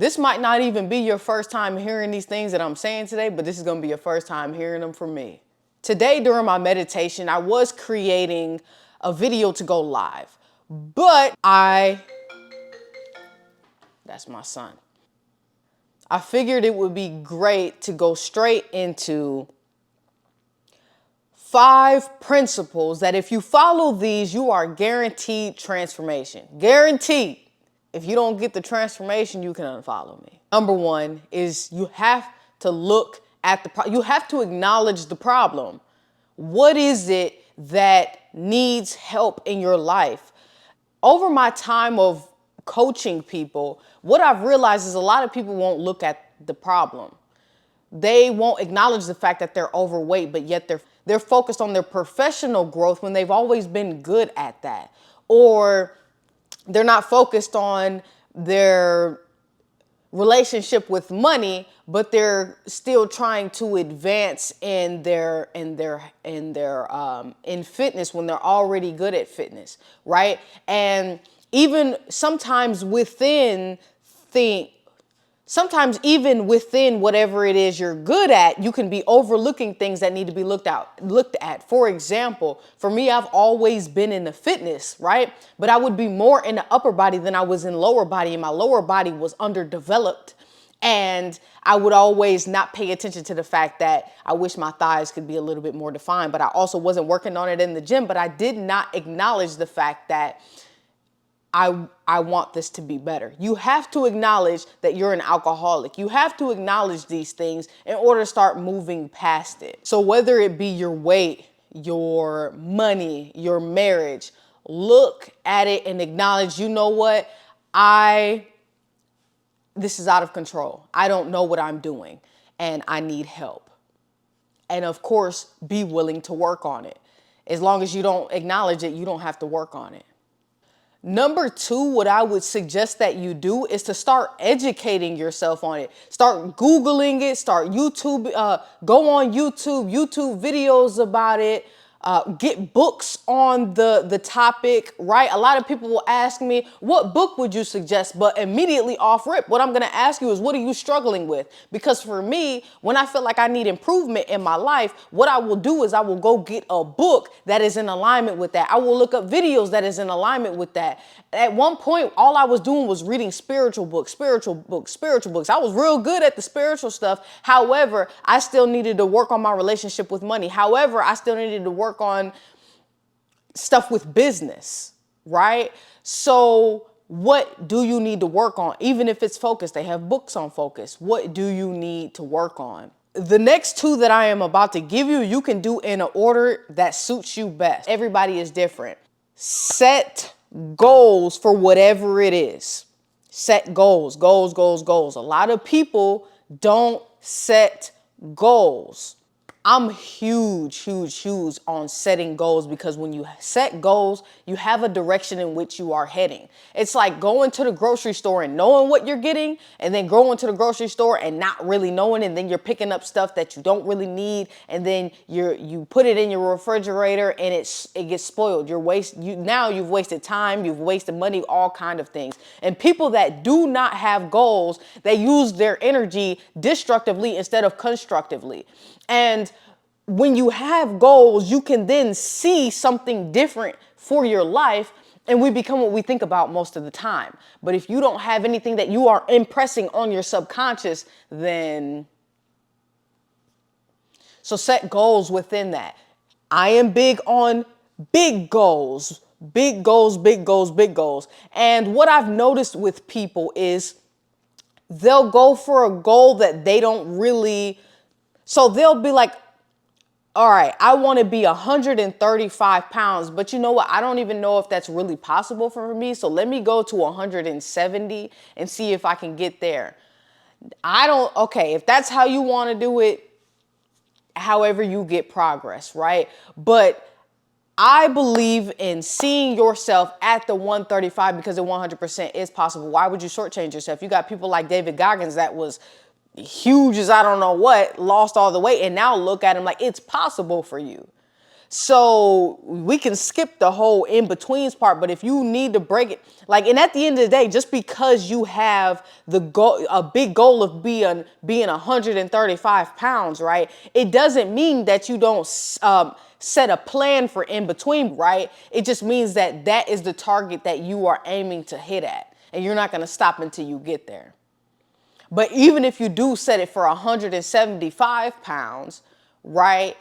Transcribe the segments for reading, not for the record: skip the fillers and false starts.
This might not even be your first time hearing these things that I'm saying today, but this is going to be your first time hearing them from me. Today, during my meditation, I was creating a video to go live, but that's my son. I figured it would be great to go straight into 5 principles that if you follow these, you are guaranteed transformation. Guaranteed. If you don't get the transformation, you can unfollow me. Number 1 is you have to look at you have to acknowledge the problem. What is it that needs help in your life? Over my time of coaching people, what I've realized is a lot of people won't look at the problem. They won't acknowledge the fact that they're overweight, but yet they're focused on their professional growth when they've always been good at that. Or they're not focused on their relationship with money, but they're still trying to advance in fitness when they're already good at fitness, right? And even sometimes even within whatever it is you're good at, you can be overlooking things that need to be looked at. For example, for me, I've always been in the fitness, right? But I would be more in the upper body than I was in lower body, and my lower body was underdeveloped. And I would always not pay attention to the fact that I wish my thighs could be a little bit more defined, but I also wasn't working on it in the gym, but I did not acknowledge the fact that I want this to be better. You have to acknowledge that you're an alcoholic. You have to acknowledge these things in order to start moving past it. So whether it be your weight, your money, your marriage, look at it and acknowledge, you know what? This is out of control. I don't know what I'm doing and I need help. And of course, be willing to work on it. As long as you don't acknowledge it, you don't have to work on it. Number 2, what I would suggest that you do is to start educating yourself on it. Start Googling it, start YouTube, go on YouTube videos about it. Get books on the topic, right? A lot of people will ask me, what book would you suggest? But immediately off rip, what I'm going to ask you is, what are you struggling with? Because for me, when I feel like I need improvement in my life, what I will do is I will go get a book that is in alignment with that. I will look up videos that is in alignment with that. At one point, all I was doing was reading spiritual books. I was real good at the spiritual stuff. However, I still needed to work on my relationship with money. However, I still needed to work on stuff with business, right? So what do you need to work on? Even if it's focus, they have books on focus. What do you need to work on? The next 2 that I am about to give you, you can do in an order that suits you best. Everybody is different. Set goals for whatever it is. Set goals. A lot of people don't set goals. I'm huge on setting goals, because when you set goals, you have a direction in which you are heading. It's like going to the grocery store and knowing what you're getting, and then going to the grocery store and not really knowing, and then you're picking up stuff that you don't really need, and then you put it in your refrigerator and it gets spoiled. Now you've wasted time, you've wasted money, all kind of things. And people that do not have goals, they use their energy destructively instead of constructively. And when you have goals, you can then see something different for your life, and we become what we think about most of the time. But if you don't have anything that you are impressing on your subconscious, then so set goals within that. I am big on big goals. And what I've noticed with people is they'll go for a goal that they don't really. So they'll be like, all right, I want to be 135 pounds, but you know what? I don't even know if that's really possible for me. So let me go to 170 and see if I can get there. Okay, if that's how you want to do it, however you get progress, right? But I believe in seeing yourself at the 135 because it 100% is possible. Why would you shortchange yourself? You got people like David Goggins that was huge as I don't know what, lost all the weight, and now look at him like it's possible for you. So we can skip the whole in-betweens part, but if you need to break it, like, and at the end of the day, just because you have the goal, a big goal of being 135 pounds, right? It doesn't mean that you don't set a plan for in between, right? It just means that that is the target that you are aiming to hit at, and you're not going to stop until you get there. But even if you do set it for 175 pounds, right?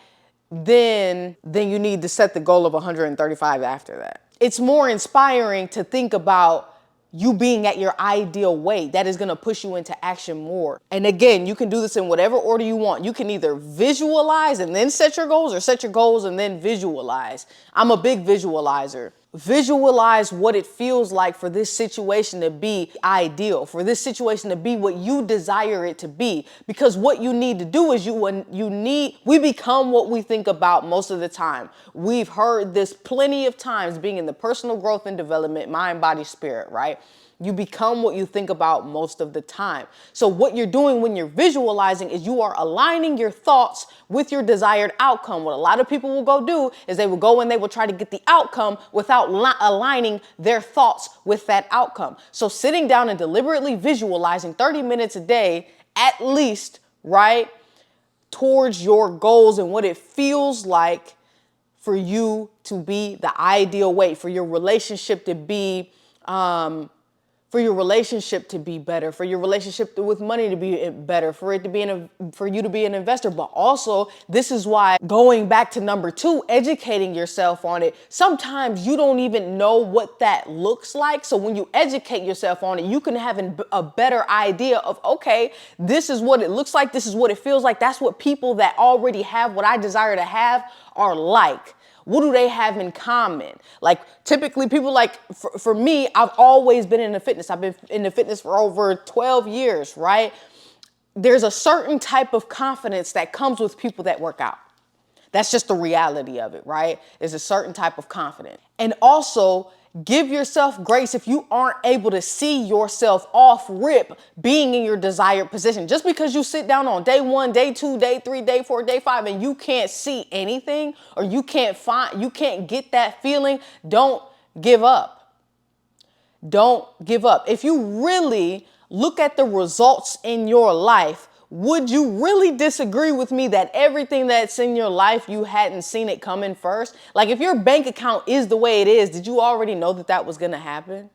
Then you need to set the goal of 135 after that. It's more inspiring to think about you being at your ideal weight. That is going to push you into action more. And again, you can do this in whatever order you want. You can either visualize and then set your goals, or set your goals and then visualize. I'm a big visualizer. Visualize what it feels like for this situation to be ideal, for this situation to be what you desire it to be. Because what you need to do is we become what we think about most of the time. We've heard this plenty of times, being in the personal growth and development, mind, body, spirit, right? You become what you think about most of the time. So what you're doing when you're visualizing is you are aligning your thoughts with your desired outcome. What a lot of people will go do is they will go and they will try to get the outcome without aligning their thoughts with that outcome. So sitting down and deliberately visualizing 30 minutes a day, at least, right, towards your goals and what it feels like for you to be the ideal weight, for your relationship to be better, for your relationship with money to be better, for you to be an investor. But also, this is why, going back to number 2, educating yourself on it. Sometimes you don't even know what that looks like. So when you educate yourself on it, you can have a better idea of, okay, this is what it looks like. This is what it feels like. That's what people that already have what I desire to have are like. What do they have in common? Like, typically people, like, for me, I've always been into fitness. I've been into fitness for over 12 years, right? There's a certain type of confidence that comes with people that work out. That's just the reality of it, right? There's a certain type of confidence. And also, give yourself grace if you aren't able to see yourself off rip being in your desired position. Just because you sit down on day 1, day 2, day 3, day 4, day 5, and you can't see anything, or you can't get that feeling, don't give up. Don't give up. If you really look at the results in your life, would you really disagree with me that everything that's in your life, you hadn't seen it coming first? Like, if your bank account is the way it is, did you already know that that was going to happen?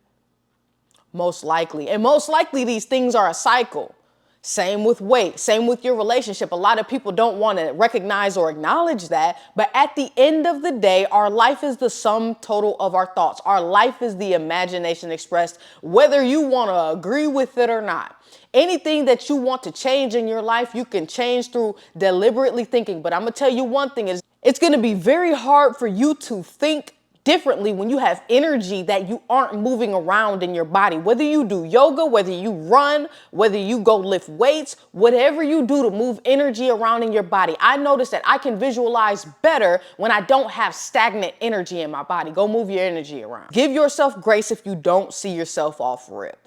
Most likely. And most likely these things are a cycle. Same with weight, same with your relationship. A lot of people don't want to recognize or acknowledge that. But at the end of the day, our life is the sum total of our thoughts. Our life is the imagination expressed, whether you want to agree with it or not. Anything that you want to change in your life, you can change through deliberately thinking. But I'm going to tell you one thing, is it's going to be very hard for you to think differently when you have energy that you aren't moving around in your body. Whether you do yoga, whether you run, whether you go lift weights, whatever you do to move energy around in your body. I notice that I can visualize better when I don't have stagnant energy in my body. Go move your energy around. Give yourself grace if you don't see yourself off rip.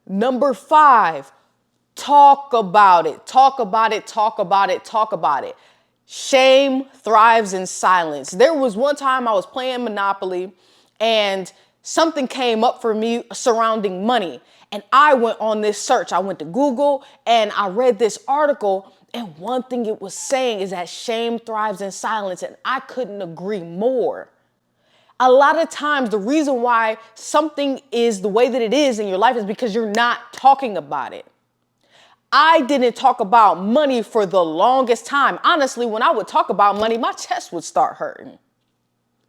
Number 5, talk about it. Talk about it. Talk about it. Talk about it. Shame thrives in silence. There was one time I was playing Monopoly and something came up for me surrounding money. And I went on this search. I went to Google and I read this article. And one thing it was saying is that shame thrives in silence. And I couldn't agree more. A lot of times the reason why something is the way that it is in your life is because you're not talking about it. I didn't talk about money for the longest time. Honestly, when I would talk about money, my chest would start hurting.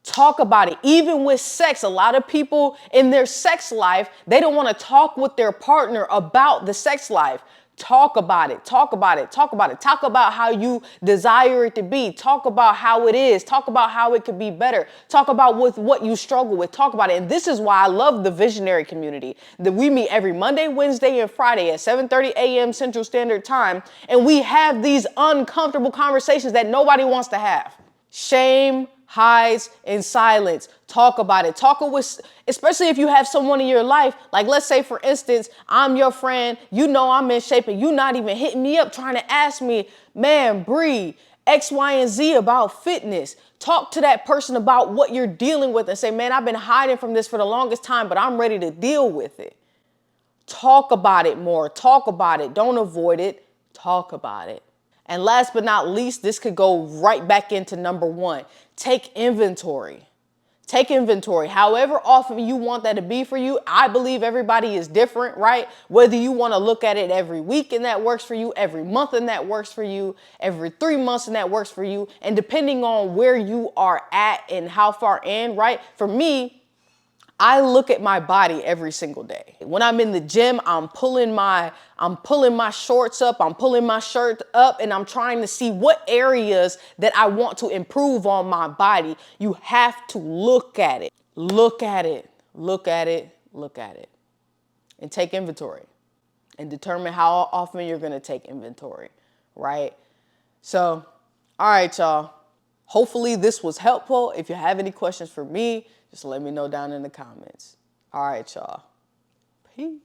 Talk about it. Even with sex, a lot of people in their sex life, they don't want to talk with their partner about the sex life. Talk about it. Talk about it. Talk about it. Talk about how you desire it to be. Talk about how it is. Talk about how it could be better. Talk about with what you struggle with. Talk about it. And this is why I love the visionary community. That we meet every Monday, Wednesday, and Friday at 7:30 a.m. Central Standard Time. And we have these uncomfortable conversations that nobody wants to have. Shame hides in silence. Talk about it. Talk with, especially if you have someone in your life, like let's say for instance, I'm your friend, you know I'm in shape and you not even hitting me up trying to ask me, man, Bree, X, Y, and Z about fitness. Talk to that person about what you're dealing with and say, man, I've been hiding from this for the longest time, but I'm ready to deal with it. Talk about it more. Talk about it. Don't avoid it. Talk about it. And last but not least, this could go right back into number one. Take inventory. Take inventory. However often you want that to be for you, I believe everybody is different, right? Whether you want to look at it every week and that works for you, every month and that works for you, every 3 months and that works for you. And depending on where you are at and how far in, right? For me, I look at my body every single day. When I'm in the gym, I'm pulling my shorts up, I'm pulling my shirt up, and I'm trying to see what areas that I want to improve on my body. You have to look at it. Look at it. Look at it. Look at it. And take inventory. And determine how often you're going to take inventory, right? So, all right, y'all. Hopefully this was helpful. If you have any questions for me, just let me know down in the comments. All right, y'all. Peace.